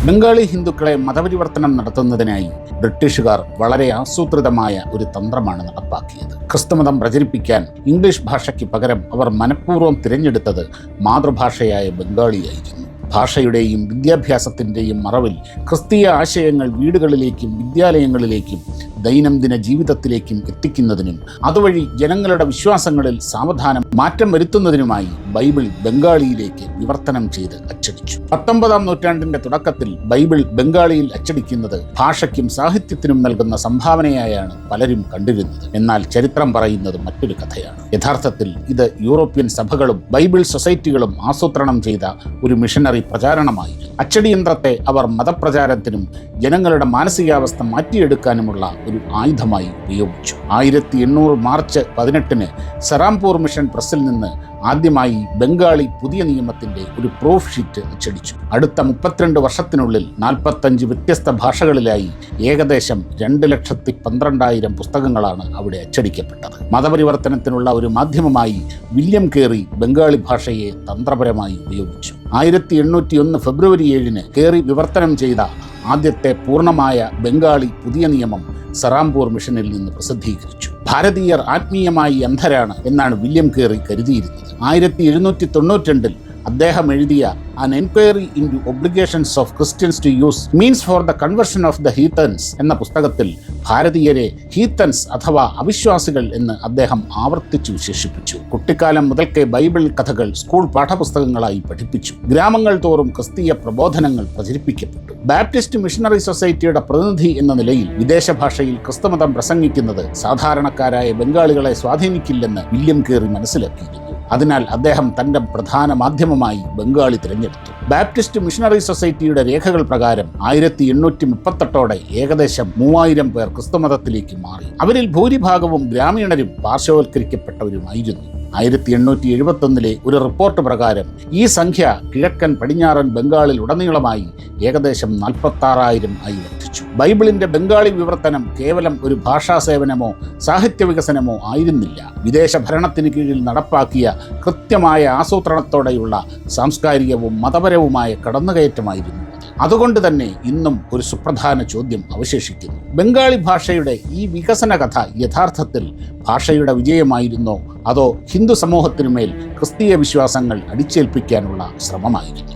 ബംഗാളി ഹിന്ദുക്കളെ മതപരിവർത്തനം നടത്തുന്നതിനായി ബ്രിട്ടീഷുകാർ വളരെ ആസൂത്രിതമായ ഒരു തന്ത്രമാണ് നടപ്പാക്കിയത്. ക്രിസ്തുമതം പ്രചരിപ്പിക്കാൻ ഇംഗ്ലീഷ് ഭാഷയ്ക്ക് പകരം അവർ മനഃപൂർവ്വം തിരഞ്ഞെടുത്തത് മാതൃഭാഷയായ ബംഗാളിയായിരുന്നു. ഭാഷയുടെയും വിദ്യാഭ്യാസത്തിൻ്റെയും മറവിൽ ക്രിസ്തീയ ആശയങ്ങൾ വീടുകളിലേക്കും വിദ്യാലയങ്ങളിലേക്കും ദൈനംദിന ജീവിതത്തിലേക്കും എത്തിക്കുന്നതിനും അതുവഴി ജനങ്ങളുടെ വിശ്വാസങ്ങളിൽ സാവധാനം മാറ്റം വരുത്തുന്നതിനുമായി ബൈബിൾ ബംഗാളിയിലേക്ക് വിവർത്തനം ചെയ്ത് അച്ചടിച്ചു. 19-ാം നൂറ്റാണ്ടിന്റെ തുടക്കത്തിൽ ബൈബിൾ ബംഗാളിയിൽ അച്ചടിക്കുന്നത് ഭാഷയ്ക്കും സാഹിത്യത്തിനും നൽകുന്ന സംഭാവനയായാണ് പലരും കണ്ടിരുന്നത്. എന്നാൽ ചരിത്രം പറയുന്നത് മറ്റൊരു കഥയാണ്. യഥാർത്ഥത്തിൽ ഇത് യൂറോപ്യൻ സഭകളും ബൈബിൾ സൊസൈറ്റികളും ആസൂത്രണം ചെയ്ത ഒരു മിഷനറി പ്രചാരണമായിരുന്നു. അച്ചടിയന്ത്രത്തെ അവർ മതപ്രചാരത്തിനും ജനങ്ങളുടെ മാനസികാവസ്ഥ മാറ്റിയെടുക്കാനുമുള്ള ഒരു ആയുധമായി ഉപയോഗിച്ചു. 1800 മാർച്ച് 18-ന് സറാംപൂർ മിഷൻ പ്രസ്സിൽ നിന്ന് ആദ്യമായി ബംഗാളി പുതിയ നിയമത്തിന്റെ ഒരു പ്രൂഫ് ഷീറ്റ് അച്ചടിച്ചു. അടുത്ത 32 വർഷത്തിനുള്ളിൽ 45 വ്യത്യസ്ത ഭാഷകളിലായി ഏകദേശം 2,12,000 പുസ്തകങ്ങളാണ് അവിടെ അച്ചടിക്കപ്പെട്ടത്. മതപരിവർത്തനത്തിനുള്ള ഒരു മാധ്യമമായി വില്യം കേറി ബംഗാളി ഭാഷയെ തന്ത്രപരമായി ഉപയോഗിച്ചു. 1801 ഫെബ്രുവരി 7-ന് കേറി വിവർത്തനം ചെയ്ത ആദ്യത്തെ പൂർണ്ണമായ ബംഗാളി പുതിയ നിയമം സറാംപൂർ മിഷനിൽ നിന്ന് പ്രസിദ്ധീകരിച്ചു. ഭാരതീയർ ആത്മീയമായി അന്ധരാണ് എന്നാണ് വില്യം കേറി കരുതിയിരുന്നത്. 1792-ൽ അദ്ദേഹം എഴുതിയ An Enquiry into Obligations of Christians to Use Means for the Conversion of the Heathens എന്ന പുസ്തകത്തിൽ ഭാരതീയരെ ഹീത്തൻസ് അഥവാ അവിശ്വാസികൾ എന്ന് അദ്ദേഹം ആവർത്തിച്ചു വിശേഷിപ്പിച്ചു. കുട്ടിക്കാലം മുതൽക്കേ ബൈബിൾ കഥകൾ സ്കൂൾ പാഠപുസ്തകങ്ങളായി പഠിപ്പിച്ചു. ഗ്രാമങ്ങൾ തോറും ക്രിസ്തീയ പ്രബോധനങ്ങൾ പ്രചരിപ്പിക്കപ്പെട്ടു. ബാപ്റ്റിസ്റ്റ് മിഷണറി സൊസൈറ്റിയുടെ പ്രതിനിധി എന്ന നിലയിൽ വിദേശ ഭാഷയിൽ ക്രിസ്തുമതം പ്രസംഗിക്കുന്നത് സാധാരണക്കാരായ ബംഗാളികളെ സ്വാധീനിക്കില്ലെന്ന് വില്യം കേറി മനസ്സിലാക്കിയിരുന്നു. അതിനാൽ അദ്ദേഹം തന്റെ പ്രധാന മാധ്യമമായി ബംഗാളി തിരഞ്ഞെടുത്തു. ബാപ്റ്റിസ്റ്റ് മിഷണറി സൊസൈറ്റിയുടെ രേഖകൾ പ്രകാരം 1838 ഏകദേശം 3000 പേർ ക്രിസ്തുമതത്തിലേക്ക് മാറി. അവരിൽ ഭൂരിഭാഗവും ഗ്രാമീണരും പാർശ്വവൽക്കരിക്കപ്പെട്ടവരുമായിരുന്നു. 1871-ലെ ഒരു റിപ്പോർട്ട് പ്രകാരം ഈ സംഖ്യ കിഴക്കൻ പടിഞ്ഞാറൻ ബംഗാളിൽ ഉടനീളമായി ഏകദേശം 46,000 ആയി വർദ്ധിച്ചു. ബൈബിളിന്റെ ബംഗാളി വിവർത്തനം കേവലം ഒരു ഭാഷാ സേവനമോ സാഹിത്യ വികസനമോ ആയിരുന്നില്ല. വിദേശ ഭരണത്തിന് കീഴിൽ നടപ്പാക്കിയ കൃത്യമായ ആസൂത്രണത്തോടെയുള്ള സാംസ്കാരികവും മതപരവുമായ കടന്നുകയറ്റമായിരുന്നു. അതുകൊണ്ട് തന്നെ ഇന്നും ഒരു സുപ്രധാന ചോദ്യം അവശേഷിക്കുന്നു. ബംഗാളി ഭാഷയുടെ ഈ വികസന കഥ യഥാർത്ഥത്തിൽ ഭാഷയുടെ വിജയമായിരുന്നോ അതോ ഹിന്ദു സമൂഹത്തിനുമേൽ ക്രിസ്തീയ വിശ്വാസങ്ങൾ അടിച്ചേൽപ്പിക്കാനുള്ള ശ്രമമായിരുന്നു?